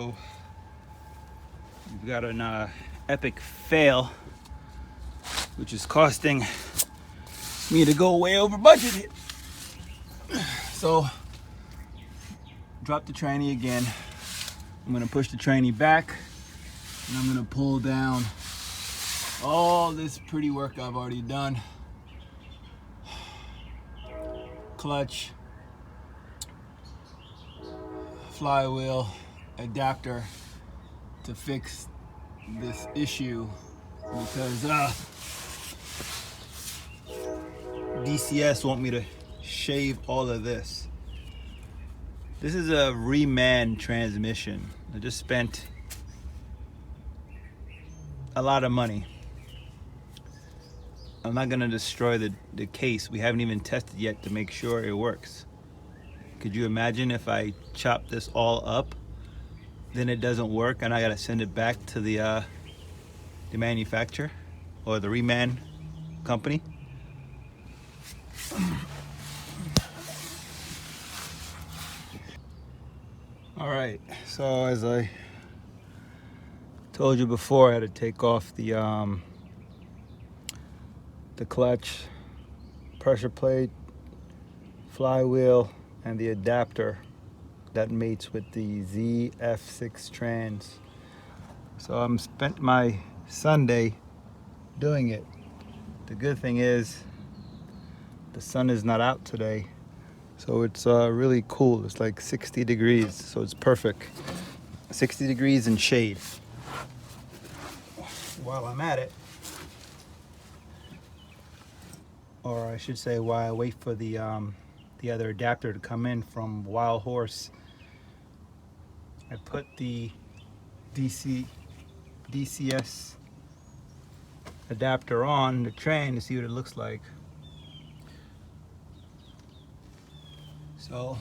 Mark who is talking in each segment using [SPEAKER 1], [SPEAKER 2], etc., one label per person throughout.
[SPEAKER 1] So we've got an epic fail, which is costing me to go way over budget. So drop the tranny again. I'm gonna push the tranny back and I'm gonna pull down all this pretty work I've already done. Clutch, flywheel, adapter to fix this issue because DCS want me to shave all of this. This is a reman transmission. I just spent a lot of money. I'm not gonna destroy the case. We haven't even tested yet to make sure it works. Could you imagine if I chop this all up, then it doesn't work and I gotta send it back to the manufacturer or the reman company? All right, so as I told you before, I had to take off the clutch, pressure plate, flywheel, and the adapter that mates with the ZF6 trans. So I'm spent my Sunday doing it. The good thing is the sun is not out today, so it's really cool. It's like 60 degrees, so it's perfect. 60 degrees in shade. While I'm at it, or I should say while I wait for the other adapter to come in from Wild Horse, I put the DCS adapter on the train to see what it looks like. So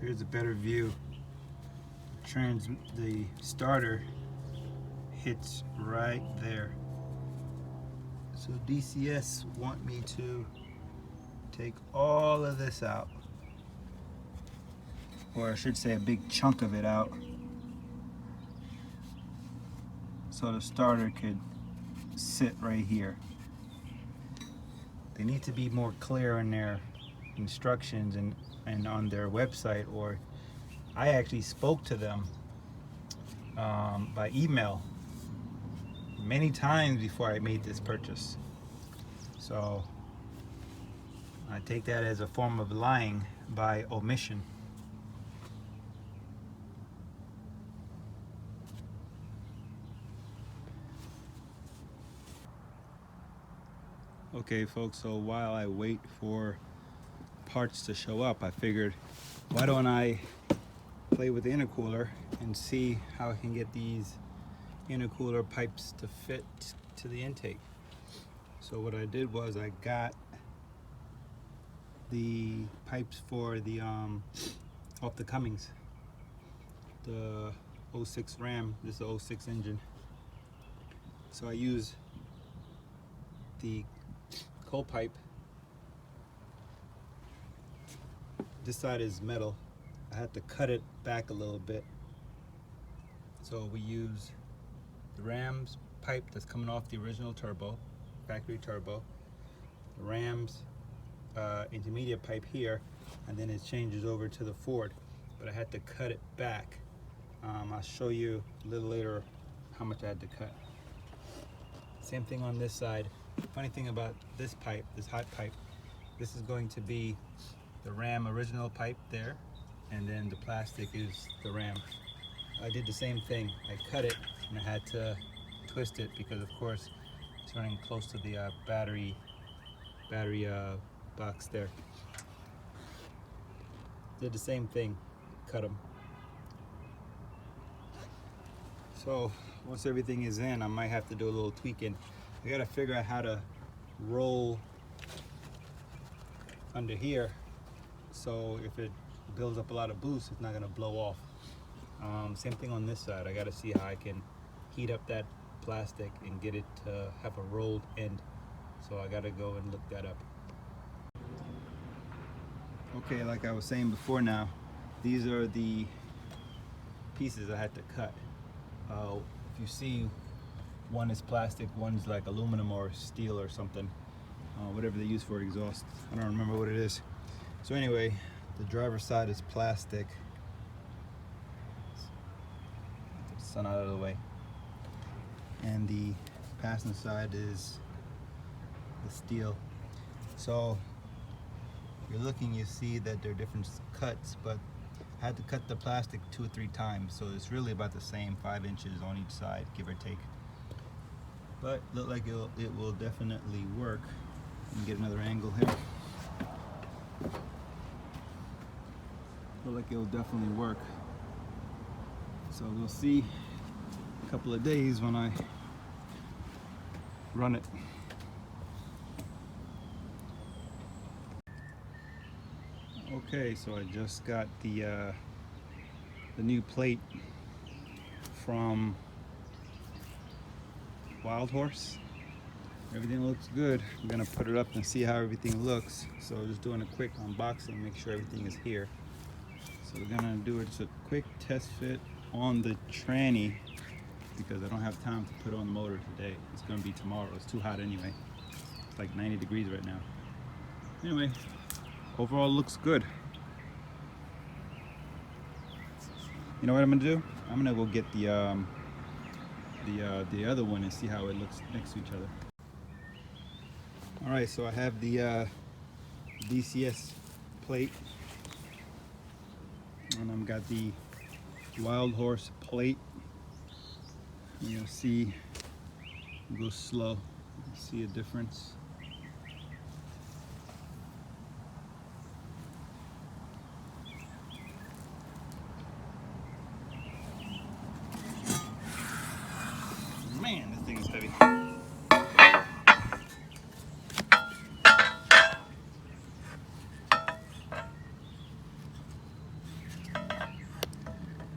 [SPEAKER 1] here's a better view. The starter hits right there. So DCS want me to take all of this out, or I should say a big chunk of it out, so the starter could sit right here. They need to be more clear in their instructions and on their website, or I actually spoke to them by email many times before I made this purchase. So I take that as a form of lying by omission. Okay folks, so while I wait for parts to show up, I figured, why don't I play with the intercooler and see how I can get these intercooler pipes to fit to the intake. So what I did was I got the pipes for the off the Fummins, the 06 Ram. This is the 06 engine. So I use the cold pipe. This side is metal. I had to cut it back a little bit. So we use the Ram's pipe that's coming off the original turbo, factory turbo, the Ram's intermediate pipe here, and then it changes over to the Ford. But I had to cut it back. I'll show you a little later how much I had to cut. Same thing on this side. Funny thing about this pipe, this hot pipe, this is going to be the Ram original pipe there, and then the plastic is the Ram. I did the same thing. I cut it and I had to twist it because of course it's running close to the battery box there. Did the same thing, cut them. So once everything is in, I might have to do a little tweaking. I gotta figure out how to roll under here so if it builds up a lot of boost, it's not gonna blow off. Same thing on this side. I gotta see how I can heat up that plastic and get it to have a rolled end So I gotta go and look that up. Okay, like I was saying before now, these are the pieces I had to cut. If you see, one is plastic, one's like aluminum or steel or something, whatever they use for exhaust. I don't remember what it is. So anyway, the driver's side is plastic. Get the sun out of the way. And the passenger side is the steel. So if you're looking, you see that there are different cuts, but I had to cut the plastic 2 or 3 times, so it's really about the same, 5 inches on each side, give or take. But look like it will definitely work. Let me get another angle here. Look like it will definitely work. So we'll see a couple of days when I run it. Okay, so I just got the new plate from Wild Horse. Everything looks good. I'm gonna put it up and see how everything looks. So just doing a quick unboxing, make sure everything is here. So we're gonna do just a quick test fit on the tranny because I don't have time to put on the motor today. It's gonna be tomorrow. It's too hot anyway. It's like 90 degrees right now. Anyway, overall looks good. You know what I'm gonna do? I'm gonna go get the other one and see how it looks next to each other. All right, so I have the DCS plate, and I've got the Wild Horse plate. You're gonna see, go slow, you see a difference. Man, this thing is heavy.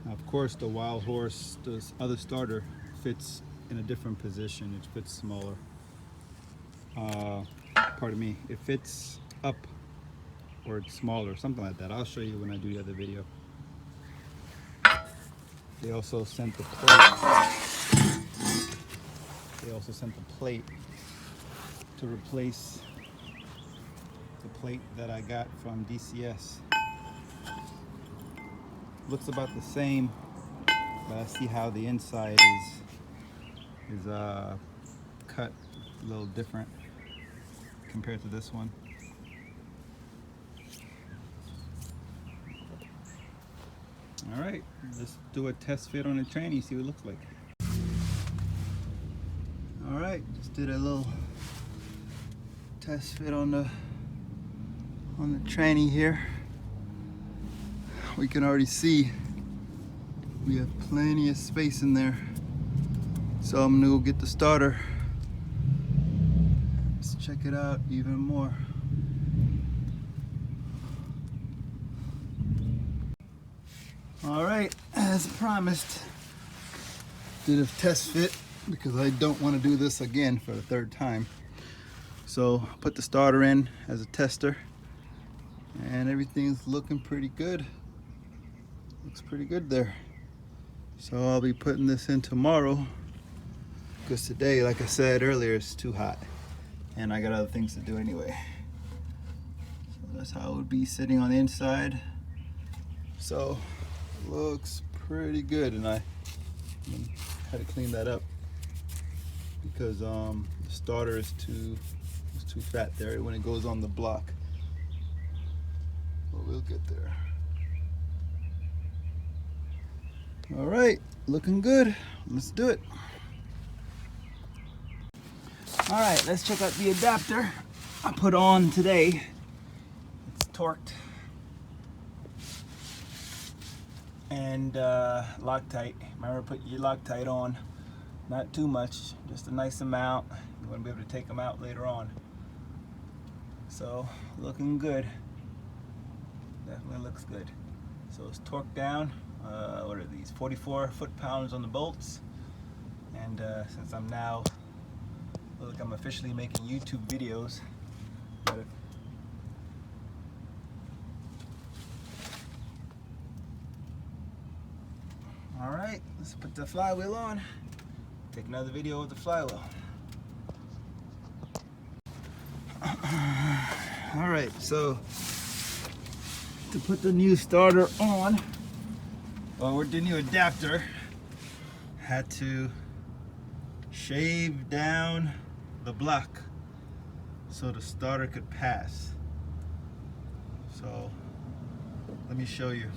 [SPEAKER 1] Now, of course, the Wild Horse, the other starter, fits in a different position. It fits smaller. Pardon me. It fits up, or it's smaller, something like that. I'll show you when I do the other video. They also sent the plate. They also sent the plate to replace the plate that I got from DCS. Looks about the same, but I see how the inside is cut a little different compared to this one. All right, let's do a test fit on the tranny, see what it looks like. All right, just did a little test fit on the tranny here. We can already see we have plenty of space in there. So I'm gonna go get the starter. Let's check it out even more. All right, as promised, did a test fit because I don't want to do this again for the 3rd time. So put the starter in as a tester and everything's looking pretty good. Looks pretty good there. So I'll be putting this in tomorrow because today, like I said earlier, it's too hot and I got other things to do anyway. So that's how it would be sitting on the inside. So looks pretty good, and I had to clean that up because the starter is too fat there when it goes on the block. But we'll get there. All right, looking good. Let's do it. All right, let's check out the adapter I put on today. It's torqued and Loctite. Remember, put your Loctite on, not too much, just a nice amount. You want to be able to take them out later on. So looking good, definitely looks good. So it's torqued down. What are these, 44 foot-pounds on the bolts, and since I'm now Look, I'm officially making YouTube videos. All right, let's put the flywheel on. Take another video of the flywheel. All right, so to put the new starter on, or with the new adapter, had to shave down the block so the starter could pass. So let me show you.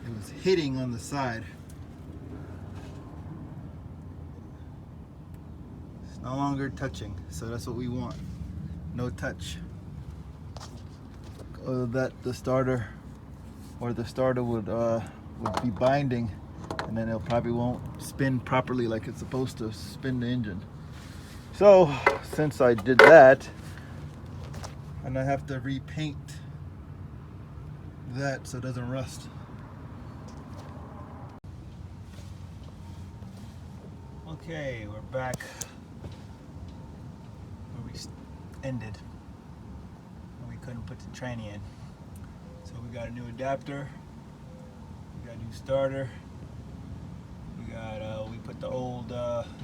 [SPEAKER 1] It was hitting on the side. It's no longer touching, so that's what we want. No touch. That the starter would be binding, and then it probably won't spin properly like it's supposed to spin the engine. So since I did that, and I have to repaint that so it doesn't rust. Okay, we're back where we ended. We couldn't put the tranny in. So we got a new adapter, we got a new starter, we put the old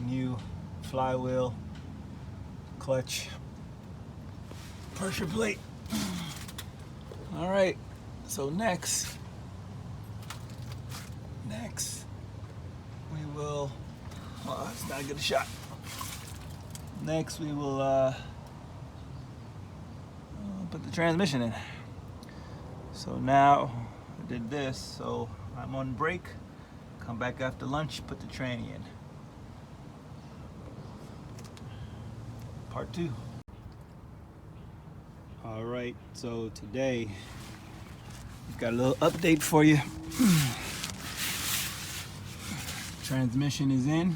[SPEAKER 1] new flywheel, clutch, pressure plate. All right, so next we will, it's not a good shot. Next we will put the transmission in. So now I did this, so I'm on break, come back after lunch, put the tranny in. Part 2. All right, so today we've got a little update for you. Transmission is in.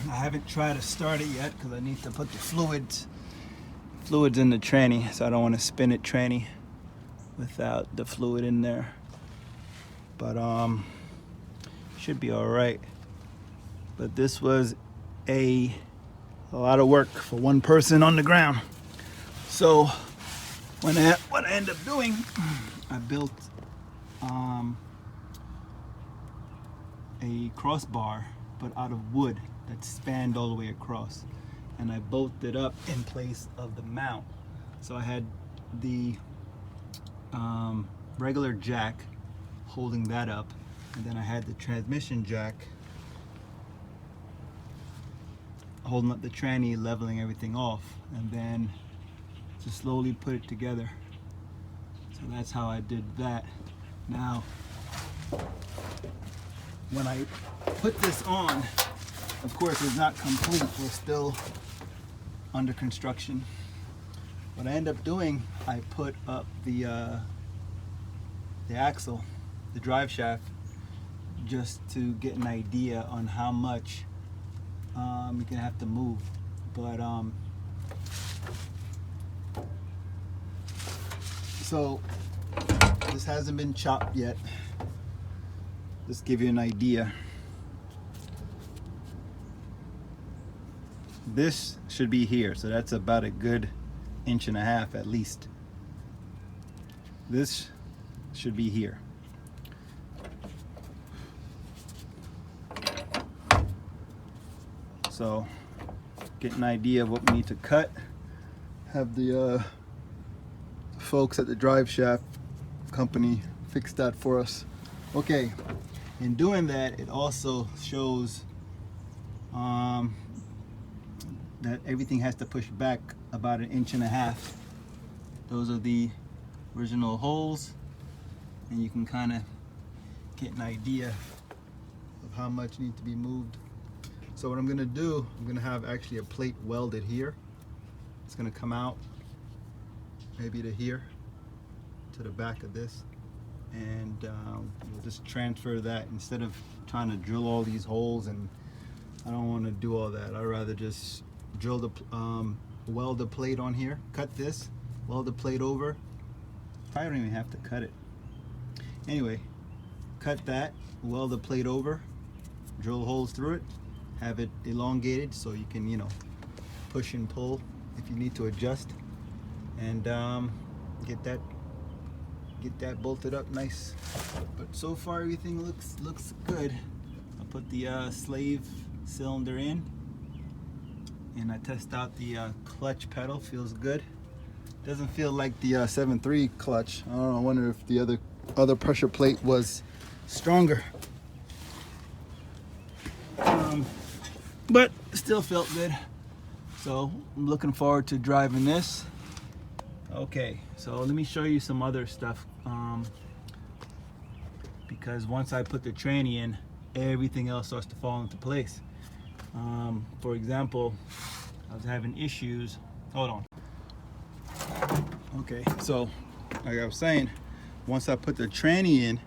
[SPEAKER 1] I haven't tried to start it yet because I need to put the fluids in the tranny, so I don't want to spin it tranny without the fluid in there. But should be all right. But this was a lot of work for one person on the ground. So what I end up doing, I built a crossbar, but out of wood that spanned all the way across, and I bolted up in place of the mount. So I had the regular jack holding that up, and then I had the transmission jack holding up the tranny, leveling everything off, and then to slowly put it together. So that's how I did that. Now when I put this on, of course it's not complete, we're still under construction. What I end up doing, I put up the axle, the drive shaft, just to get an idea on how much you're gonna have to move. But so this hasn't been chopped yet. Just give you an idea. This should be here, so that's about a good 1.5 inches at least. This should be here. So get an idea of what we need to cut. Have the folks at the drive shaft company fix that for us. Okay, in doing that, it also shows that everything has to push back about 1.5 inches. Those are the original holes, and you can kind of get an idea of how much needs to be moved. So what I'm gonna do, I'm gonna have actually a plate welded here. It's gonna come out maybe to here, to the back of this, and we'll just transfer that instead of trying to drill all these holes and I don't want to do all that. I'd rather just drill the weld the plate on here, cut this, weld the plate over. Probably don't even have to cut it. Anyway, cut that, weld the plate over, drill holes through it, have it elongated so you can, you know, push and pull if you need to adjust, and get that bolted up nice. But so far everything looks good. I put the slave cylinder in, and I test out the clutch pedal. Feels good. Doesn't feel like the 7.3 clutch. I don't know, I wonder if the other pressure plate was stronger. But still felt good. So I'm looking forward to driving this. Okay, so let me show you some other stuff. Because once I put the tranny in, everything else starts to fall into place. For example, I was having issues. Hold on. Okay, so like I was saying, once I put the tranny in,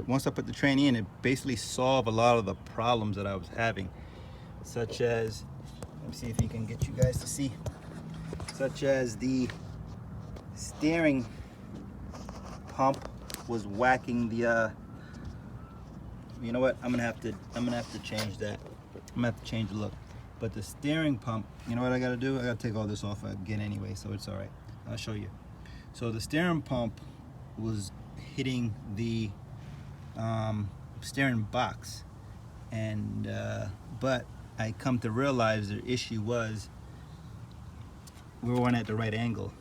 [SPEAKER 1] once I put the tranny in, it basically solved a lot of the problems that I was having, such as, let me see if you can get you guys to see, such as the steering pump was whacking the you know what, I'm gonna have to change that. I'm gonna have to change the look. But the steering pump, you know what I gotta do? I gotta take all this off again anyway, so it's all right. I'll show you. So the steering pump was hitting the steering box, and but I come to realize the issue was we weren't at the right angle.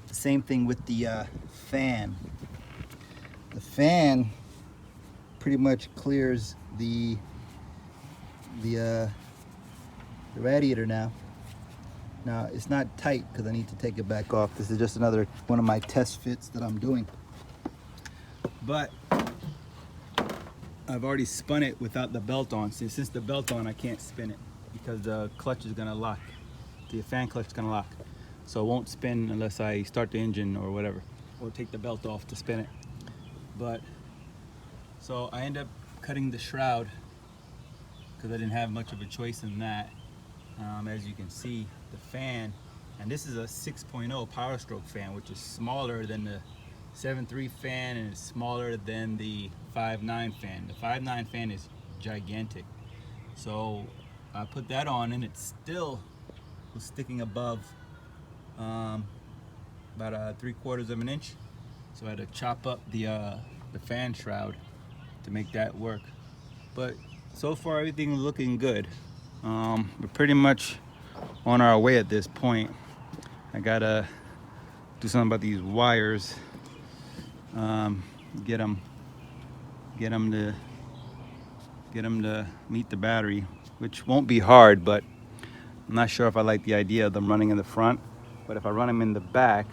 [SPEAKER 1] The same thing with the fan. The fan pretty much clears the radiator now. Now it's not tight because I need to take it back off. This is just another one of my test fits that I'm doing. But I've already spun it without the belt on. Since the belt on, I can't spin it because the clutch is gonna lock. The fan clutch is gonna lock. So it won't spin unless I start the engine or whatever, or take the belt off to spin it. But so I end up cutting the shroud because I didn't have much of a choice in that. As you can see, the fan, and this is a 6.0 Power Stroke fan, which is smaller than the 7.3 fan, and it's smaller than the 5.9 fan. The 5.9 fan is gigantic. So I put that on, and it still was sticking above about 3/4 of an inch. So I had to chop up the fan shroud to make that work. But so far everything's looking good. We're pretty much on our way at this point. I gotta do something about these wires. Get them to meet the battery, which won't be hard, but I'm not sure if I like the idea of them running in the front. But if I run them in the back,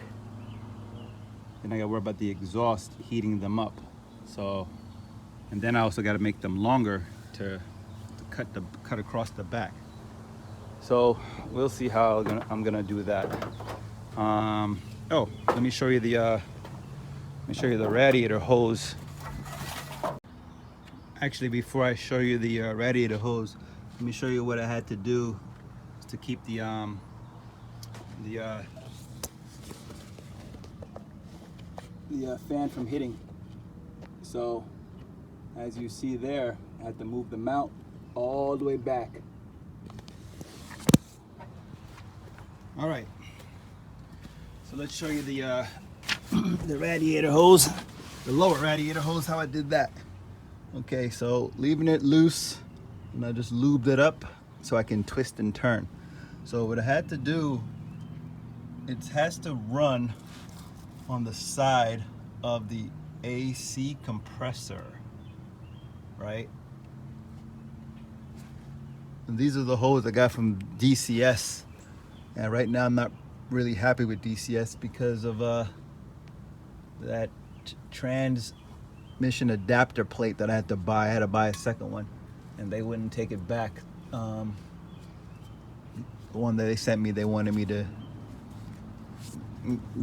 [SPEAKER 1] then I gotta worry about the exhaust heating them up. So, and then I also gotta make them longer to cut across the back. So we'll see how I'm gonna do that. Oh, let me show you the radiator hose. Actually, before I show you the radiator hose, let me show you what I had to do to keep the fan from hitting. So as you see there, I had to move the mount all the way back. All right, so let's show you the the radiator hose, the lower radiator hose, how I did that. Okay, so leaving it loose, and I just lubed it up so I can twist and turn. So what I had to do, it has to run on the side of the AC compressor, right? And these are the hoses I got from DCS. And right now I'm not really happy with DCS because of that transmission adapter plate that I had to buy. I had to buy a second one, and they wouldn't take it back. The one that they sent me, they wanted me to,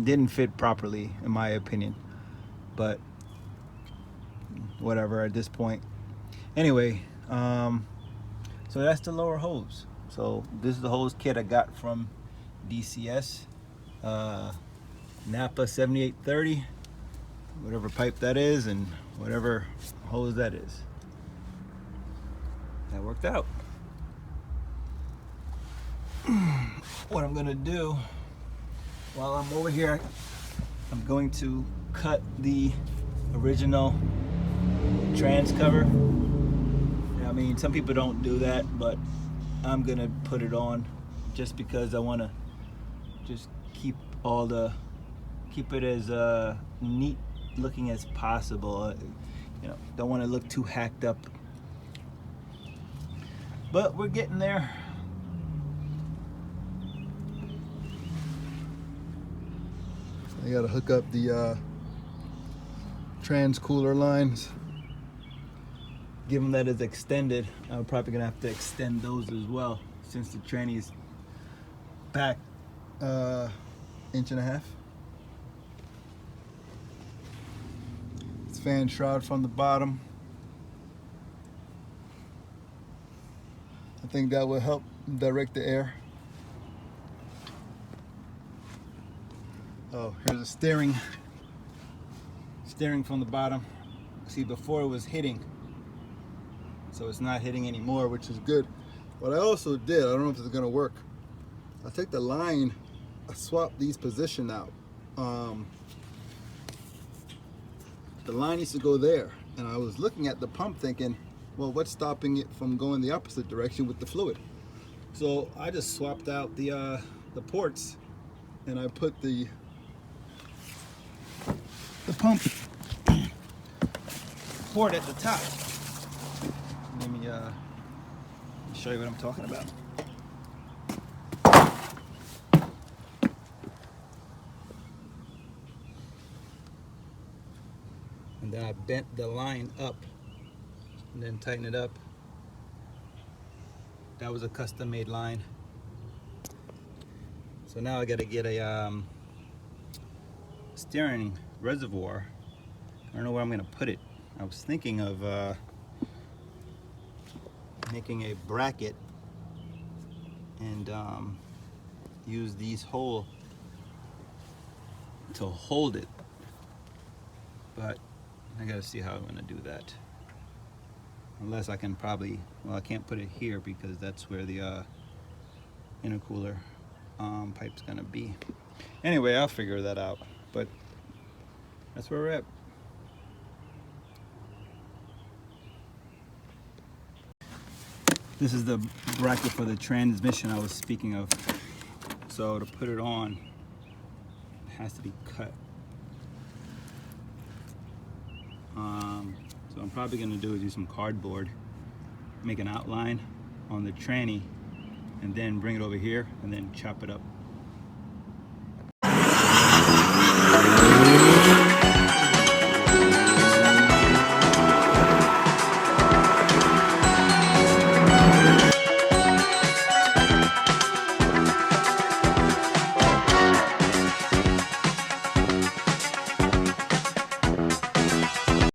[SPEAKER 1] didn't fit properly in my opinion, but whatever. At this point, Anyway, so that's the lower hose. So this is the hose kit I got from DCS, Napa 7830, whatever pipe that is and whatever hose that is. That worked out. What I'm gonna do while I'm over here, I'm going to cut the original trans cover. I mean, some people don't do that, but I'm gonna put it on just because I want to just keep it as neat looking as possible. You know, don't want to look too hacked up, but we're getting there.
[SPEAKER 2] I gotta hook up the trans cooler lines.
[SPEAKER 1] Given that it's extended, I'm probably gonna have to extend those as well, since the tranny is back
[SPEAKER 2] 1.5 inches. It's fan shroud from the bottom. I think that will help direct the air. Oh, here's a steering from the bottom. See, before it was hitting, so it's not hitting anymore, which is good. What I also did, I don't know if this is gonna work, I took the line, I swapped these position out. The line used to go there, and I was looking at the pump thinking, well, what's stopping it from going the opposite direction with the fluid? So I just swapped out the ports, and I put the pump port at the top. Let me show you what I'm talking about.
[SPEAKER 1] And then I bent the line up and then tighten it up. That was a custom made line. So now I gotta get a steering reservoir. I don't know where I'm gonna put it. I was thinking of making a bracket and use these holes to hold it, but I gotta see how I'm gonna do that. Unless I can probably, well, I can't put it here because that's where the intercooler pipe's gonna be. Anyway, I'll figure that out, but that's where we're at. This is the bracket for the transmission I was speaking of. So to put it on, it has to be cut. So I'm probably gonna do is use some cardboard, make an outline on the tranny, and then bring it over here and then chop it up.